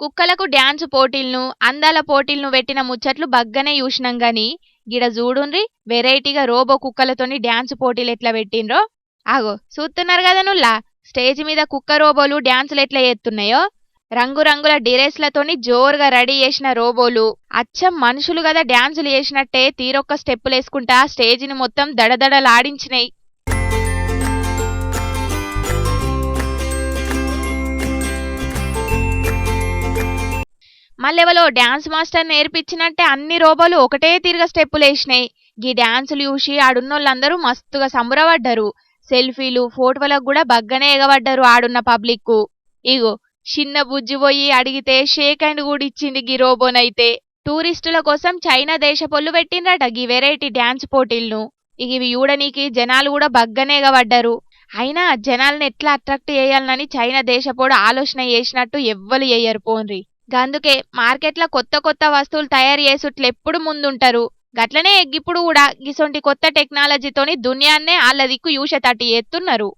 కుక్కలకు డ్యాన్స్ పోటీలను అందాల పోటీలను పెట్టిన ముచ్చట్లు బగ్గనే చూసినాం గాని గిడ చూడుండ్రి వెరైటీగా రోబో కుక్కలతోని డ్యాన్స్ పోటీలు ఎట్లా పెట్టిండ్రో. ఆగో చూస్తున్నారు కదా నుల్లా, స్టేజ్ మీద కుక్క రోబోలు డ్యాన్సులు ఎట్లా చేస్తున్నాయో. రంగురంగుల డిరెస్లతోని జోరుగా రెడీ చేసిన రోబోలు అచ్చం మనుషులు కదా డ్యాన్సులు చేసినట్టే తీరొక్క స్టెప్పులు వేసుకుంటా స్టేజిని మొత్తం దడదడలాడించినాయి. మళ్ళెవలో డ్యాన్స్ మాస్టర్ నేర్పించినట్టే అన్ని రోబోలు ఒకటే తీరుగా స్టెప్పులు వేసినాయి. గీ డ్యాన్సులు చూసి ఆడున్నోళ్ళందరూ మస్తుగా సంబరపడ్డారు. సెల్ఫీలు ఫోటోలకు కూడా బగ్గనే ఎగబడ్డారు ఆడున్న పబ్లిక్. ఇగో చిన్న బుజ్జి పోయి అడిగితే షేక్ హ్యాండ్ కూడా ఇచ్చింది గీ రోబోనైతే. టూరిస్టుల కోసం చైనా దేశపోళ్ళు పెట్టిండ్రట గీ వెరైటీ డ్యాన్స్ పోటీలను. ఇవి చూడనీకి జనాలు కూడా బగ్గనే ఎగబడ్డారు. అయినా జనాలను ఎట్లా అట్రాక్ట్ చేయాలని చైనా దేశపోడు ఆలోచన చేసినట్టు ఎవ్వరు చేయరు పోన్రి. గందుకే మార్కెట్లో కొత్త కొత్త వస్తువులు తయారు చేసుట్లు ఎప్పుడు ముందుంటారు. గట్లనే ఇప్పుడు కూడా గిసొంటి కొత్త టెక్నాలజీతోని దునియాన్నే ఆళ్ళ దిక్కు చూసేటట్టు చేస్తున్నారు.